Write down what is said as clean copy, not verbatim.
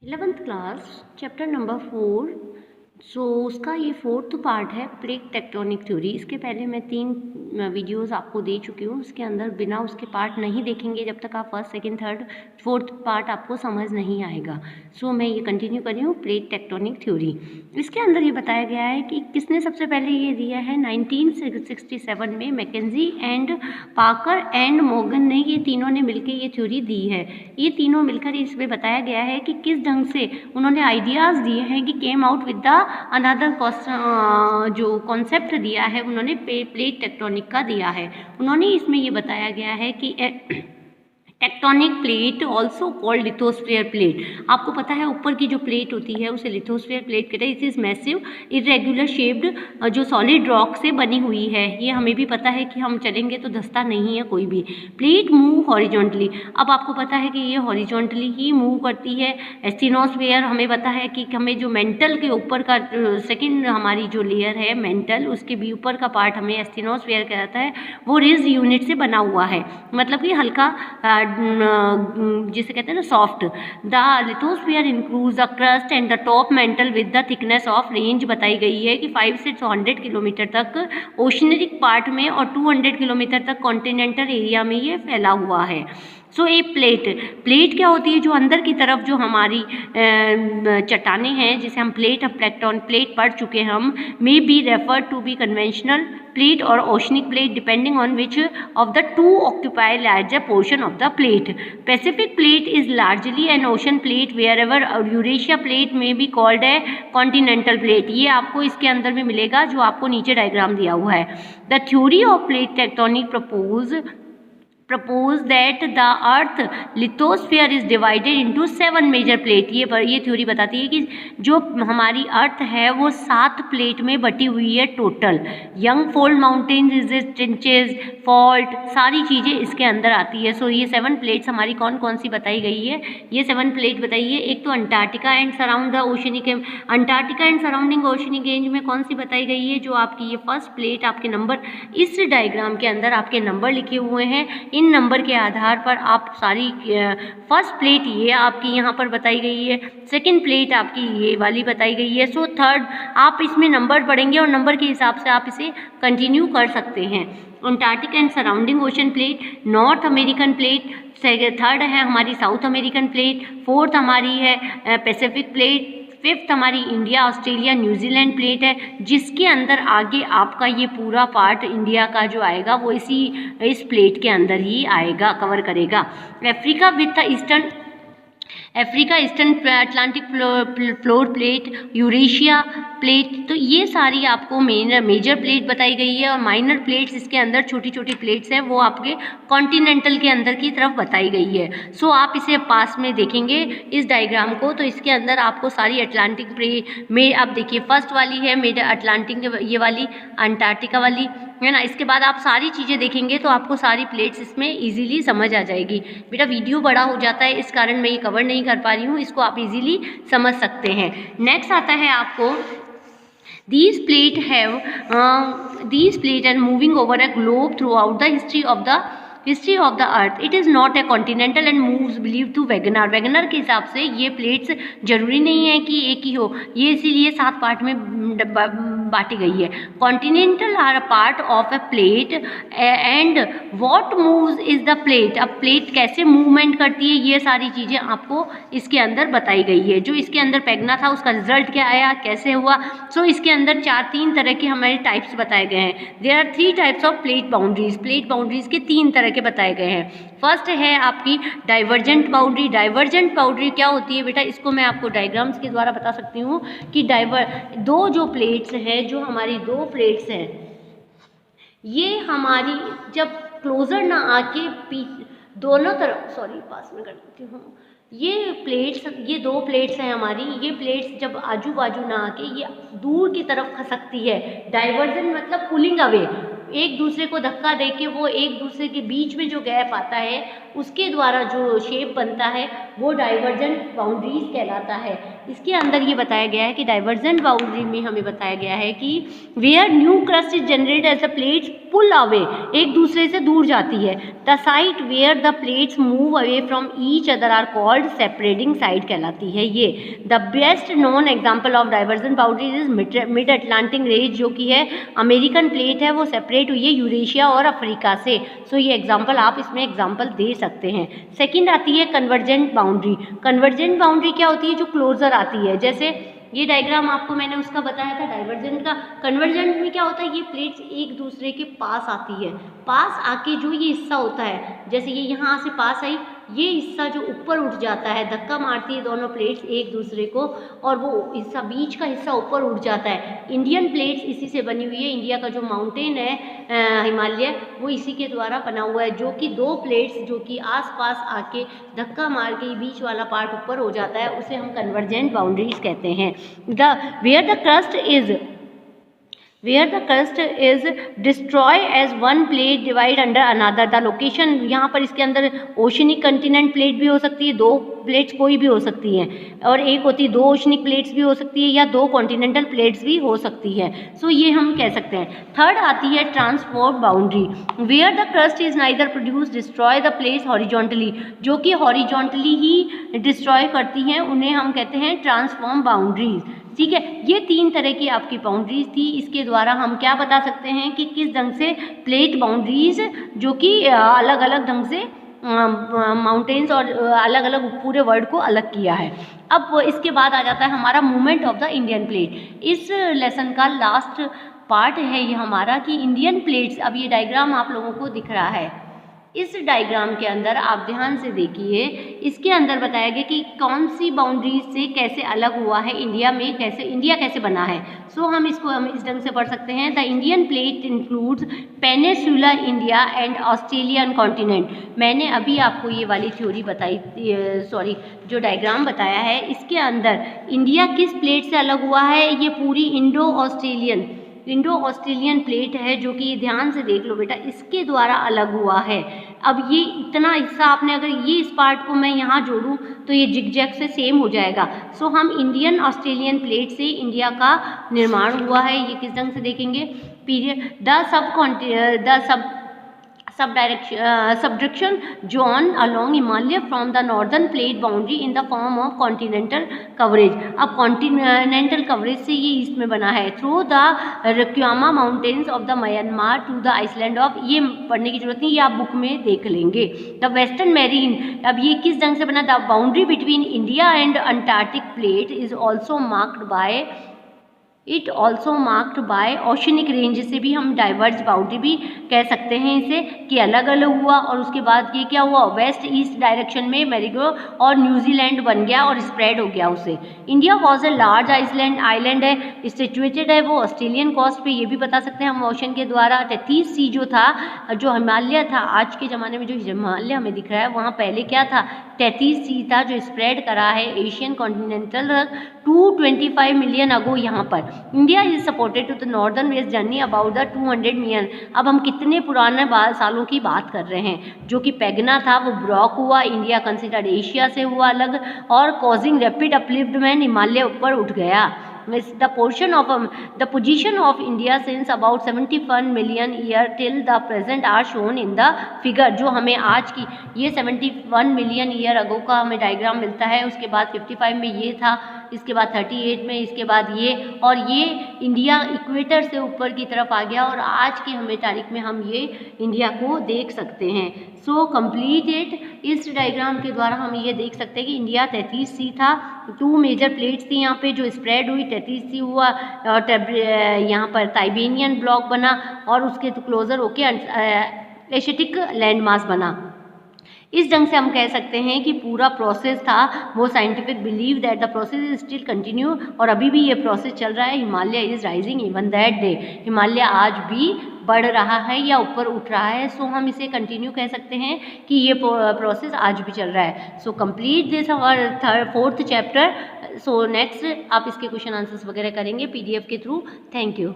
11th class chapter number 4। उसका ये 4th part है प्लेट टेक्टोनिक थ्योरी। इसके पहले मैं 3 वीडियोस आपको दे चुकी हूँ। उसके अंदर बिना उसके पार्ट नहीं देखेंगे जब तक आप first second third 4th part आपको समझ नहीं आएगा। मैं ये कंटिन्यू कर रही हूँ प्लेट टेक्टोनिक थ्योरी। इसके अंदर ये बताया गया है कि किसने सबसे पहले ये दिया है 1967 में McKenzie and Parker and Morgan ने, ये तीनों ने मिलकर ये थ्योरी दी है। ये तीनों मिलकर इसमें बताया गया है कि किस ढंग से उन्होंने आइडियाज़ दिए हैं कि came out with the another जो कॉन्सेप्ट दिया है उन्होंने प्लेट टेक्टोनिक का दिया है। उन्होंने इसमें ये बताया गया है कि tectonic plate also called lithosphere plate. आपको पता है ऊपर की जो प्लेट होती है उसे लिथोस्फीयर प्लेट कहते हैं। It is massive irregular shaped जो सॉलिड रॉक से बनी हुई है। ये हमें भी पता है कि हम चलेंगे तो धंसता नहीं है कोई भी। Plate move horizontally. अब आपको पता है कि ये हॉरिजॉन्टली ही मूव करती है। एस्थिनोस्फीयर हमें पता है कि हमें जो मेंटल के ऊपर का सेकेंड हमारी जो लेयर है मेंटल, उसके भी ऊपर का पार्ट हमें एस्थिनोस्फीयर कहता है। वो रिज यूनिट से बना हुआ है, मतलब कि हल्का जिसे कहते हैं ना soft. The lithosphere includes the crust and the top mental with the thickness of range बताई गई है कि 5 से 100 किलोमीटर तक ओशनरिक पार्ट में और 200 किलोमीटर तक कॉन्टिनेंटल एरिया में ये फैला हुआ है। ए प्लेट क्या होती है? जो अंदर की तरफ जो हमारी चट्टानें हैं जिसे हम प्लेट ऑफ टेक्टोन प्लेट पढ़ चुके हैं हम, may be refer to be conventional plate और oceanic plate depending on which of the two occupy larger portion of the plate. Pacific plate is largely an ocean plate wherever Eurasia plate may be called है continental plate. ये आपको इसके अंदर में मिलेगा जो आपको नीचे डायग्राम दिया हुआ है। The theory of plate tectonic propose that the earth lithosphere is divided into 7 major plate। ये थ्योरी बताती है कि जो हमारी अर्थ है वो 7 प्लेट में बटी हुई है total. Young fold mountains, trenches, fault, सारी चीज़ें इसके अंदर आती है। ये 7 प्लेट्स हमारी कौन कौन सी बताई गई है? ये 7 प्लेट बताइए। एक तो Antarctica and surround the oceanic, Antarctica and surrounding oceanic range में कौन सी बताई गई है? जो आपकी ये फर्स्ट प्लेट, आपके नंबर इस डायग्राम के अंदर आपके नंबर लिखे हुए हैं। इन नंबर के आधार पर आप सारी फर्स्ट प्लेट ये आपकी यहाँ पर बताई गई है, सेकंड प्लेट आपकी ये वाली बताई गई है। थर्ड आप इसमें नंबर पढ़ेंगे और नंबर के हिसाब से आप इसे कंटिन्यू कर सकते हैं। Antarctic and surrounding ocean plate, north American plate, third है हमारी साउथ अमेरिकन प्लेट, फोर्थ हमारी है पैसिफिक प्लेट, फिफ्थ हमारी इंडिया ऑस्ट्रेलिया न्यूजीलैंड प्लेट है, जिसके अंदर आगे आपका ये पूरा पार्ट इंडिया का जो आएगा वो इस प्लेट के अंदर ही आएगा, कवर करेगा। Africa eastern Atlantic floor plate, Eurasia plate. तो ये सारी आपको मेजर प्लेट बताई गई है और माइनर प्लेट्स इसके अंदर छोटी छोटी प्लेट्स हैं वो आपके कॉन्टिनेंटल के अंदर की तरफ बताई गई है। आप इसे पास में देखेंगे इस डायग्राम को तो इसके अंदर आपको सारी अटलांटिक प्लेट में आप देखिए फर्स्ट वाली है मेजर अटलांटिक, ये वाली अंटार्कटिका वाली है ना। इसके बाद आप सारी चीज़ें देखेंगे तो आपको सारी प्लेट्स इसमें इजीली समझ आ जाएगी। बेटा वीडियो बड़ा हो जाता है इस कारण मैं ये कवर नहीं कर पा रही हूँ, इसको आप इजीली समझ सकते हैं। नेक्स्ट आता है आपको these plate are moving over a globe throughout the history of the earth. It is not a continental and moves believed to Wagner के हिसाब से ये प्लेट्स जरूरी नहीं है कि एक ही हो, ये इसीलिए 7 पार्ट में बांटी गई है। Continental are a part of a plate and what moves is the plate. अब प्लेट कैसे मूवमेंट करती है ये सारी चीज़ें आपको इसके अंदर बताई गई है। जो इसके अंदर पैगना था उसका रिजल्ट क्या आया, कैसे हुआ। इसके अंदर 3 तरह के हमारे टाइप्स बताए गए हैं। There are 3 types of plate boundaries. Plate boundaries के 3 तरह के बताए गए हैं। फर्स्ट है आपकी डाइवर्जेंट बाउंड्री। डाइवर्जेंट बाउंड्री क्या होती है बेटा? इसको मैं आपको डायग्राम्स के द्वारा बता सकती हूँ कि दो जो प्लेट्स हैं, जो हमारी 2 प्लेट्स हैं, ये हमारी जब क्लोजर ना आके दोनों तरफ पास में कर देती हूँ। ये 2 प्लेट्स हैं हमारी। ये प्लेट्स जब आजू बाजू ना आके ये दूर की तरफ खसकती है। डाइवर्जन मतलब पुलिंग अवे, एक दूसरे को धक्का देके वो एक दूसरे के बीच में जो गैप आता है उसके द्वारा जो शेप बनता है वो डाइवर्जेंट बाउंड्रीज कहलाता है। इसके अंदर ये बताया गया है कि डाइवर्जेंट बाउंड्री में हमें बताया गया है कि where new crust is generated as a plate pull away, एक दूसरे से दूर जाती है। The site where the plates move away from each other are called separating site कहलाती है ये। The best known example of divergent boundaries is mid Atlantic range, जो कि है अमेरिकन प्लेट है, वो सेपरेट हुई है यूरेशिया और अफ्रीका से। सो ये एग्जाम्पल आप इसमें एग्जाम्पल दे सकते हैं। सेकेंड आती है कन्वर्जेंट बाउंड्री। कन्वर्जेंट बाउंड्री क्या होती है? जो क्लोजर आती है, जैसे ये डायग्राम आपको मैंने उसका बताया था डाइवर्जेंट का। कन्वर्जेंट में क्या होता है? ये प्लेट्स एक दूसरे के पास आती है, पास आके जो ये हिस्सा होता है, जैसे ये यहाँ से पास आई, ये हिस्सा जो ऊपर उठ जाता है, धक्का मारती है दोनों प्लेट्स एक दूसरे को, और वो हिस्सा बीच का हिस्सा ऊपर उठ जाता है। इंडियन प्लेट्स इसी से बनी हुई है। इंडिया का जो माउंटेन है हिमालय, वो इसी के द्वारा बना हुआ है, जो कि दो प्लेट्स जो कि आसपास आके धक्का मार के बीच वाला पार्ट ऊपर हो जाता है, उसे हम कन्वर्जेंट बाउंड्रीज कहते हैं। Where the crust is destroyed as one plate divide under another, the location, यहाँ पर इसके अंदर ओशनिक कंटिनेंट प्लेट भी हो सकती है, दो प्लेट्स कोई भी हो सकती हैं, और एक होती है दो ओशनिक प्लेट्स भी हो सकती है, या दो कॉन्टिनेंटल प्लेट्स भी हो सकती है। सो ये हम कह सकते हैं। थर्ड आती है transform boundary. Where the crust is neither produce destroy the plates horizontally, जो कि हॉरिजॉन्टली ही डिस्ट्रॉय करती हैं, उन्हें हम कहते हैं ट्रांसफॉर्म बाउंड्रीज। ठीक है, ये तीन तरह की आपकी बाउंड्रीज थी। इसके द्वारा हम क्या बता सकते हैं कि किस ढंग से प्लेट बाउंड्रीज जो कि अलग अलग ढंग से माउंटेन्स और अलग अलग पूरे वर्ल्ड को अलग किया है। अब इसके बाद आ जाता है हमारा movement of the Indian plate. इस लेसन का लास्ट पार्ट है ये हमारा कि इंडियन प्लेट्स, अब ये डायग्राम आप लोगों को दिख रहा है, इस डायग्राम के अंदर आप ध्यान से देखिए, इसके अंदर बताया गया कि कौन सी बाउंड्रीज से कैसे अलग हुआ है इंडिया में, कैसे इंडिया कैसे बना है। सो हम इस ढंग से पढ़ सकते हैं। The Indian plate includes peninsular India and Australian continent. मैंने अभी आपको ये वाली थ्योरी बताई, जो डायग्राम बताया है, इसके अंदर इंडिया किस प्लेट से अलग हुआ है? ये पूरी इंडो ऑस्ट्रेलियन प्लेट है, जो कि ध्यान से देख लो बेटा, इसके द्वारा अलग हुआ है। अब ये इतना हिस्सा आपने, अगर ये इस पार्ट को मैं यहाँ जोड़ूँ तो ये जिगजैग से सेम हो जाएगा। सो हम इंडियन ऑस्ट्रेलियन प्लेट से इंडिया का निर्माण हुआ है। ये किस ढंग से देखेंगे? Period the subduction drawn along Himalaya from the northern plate boundary in the form of continental coverage। अब continental coverage से ये ईस्ट में बना है। through the Rakuyama mountains of the Myanmar to the island of, ये पढ़ने की जरूरत नहीं, ये आप बुक में देख लेंगे। the western marine, अब ये किस ढंग से बना? the boundary between India and Antarctic plate is also marked by oceanic range, से भी हम डाइवर्ज बाउंड्री भी कह सकते हैं इसे, कि अलग अलग हुआ। और उसके बाद ये क्या हुआ? वेस्ट ईस्ट डायरेक्शन में मैरीगो और न्यूजीलैंड बन गया और स्प्रेड हो गया उसे। India was a large island है, सिचुएटेड है वो ऑस्ट्रेलियन कोस्ट पे, ये भी बता सकते हैं हम ओशन के द्वारा। 33 सी जो था, जो हिमालय था, आज के ज़माने में जो हिमालय हमें दिख रहा है, वहाँ पहले क्या था? 33 सी था, जो स्प्रेड करा है एशियन कॉन्टिनेंटल 225 मिलियन अगो। यहाँ पर India is supported to the northern west journey about the 200 million. अब हम कितने पुराने सालों की बात कर रहे हैं? जो कि पैगना था वो ब्लॉक हुआ, इंडिया कंसिडर्ड एशिया से हुआ अलग, और कॉजिंग रैपिड अपलिफ्टमेंट, हिमालय ऊपर उठ गया। The position of India since about 71 million year till the present are shown in the figure। जो हमें आज की ये 71 मिलियन ईयर अगो का हमें डायग्राम मिलता है। उसके बाद 55 में ये था, इसके बाद 38 में, इसके बाद ये, और ये इंडिया इक्वेटर से ऊपर की तरफ आ गया, और आज की हमें तारीख में हम ये इंडिया को देख सकते हैं। सो कंप्लीटेड, इस डायग्राम के द्वारा हम ये देख सकते हैं कि इंडिया 33 सी था, 2 मेजर प्लेट्स थी यहाँ पे जो स्प्रेड हुई, 33 सी हुआ, और यहाँ पर ताइबेनियन ब्लॉक बना, और उसके क्लोजर होके एशियाटिक लैंड मास बना। इस ढंग से हम कह सकते हैं कि पूरा प्रोसेस था वो scientific believe that the process is still continue, और अभी भी ये प्रोसेस चल रहा है। Himalaya is rising even that day, Himalaya आज भी बढ़ रहा है या ऊपर उठ रहा है। सो हम इसे कंटिन्यू कह सकते हैं कि ये प्रोसेस आज भी चल रहा है। So complete this our 4th chapter. So next आप इसके क्वेश्चन आंसर्स वगैरह करेंगे PDF के थ्रू। Thank you.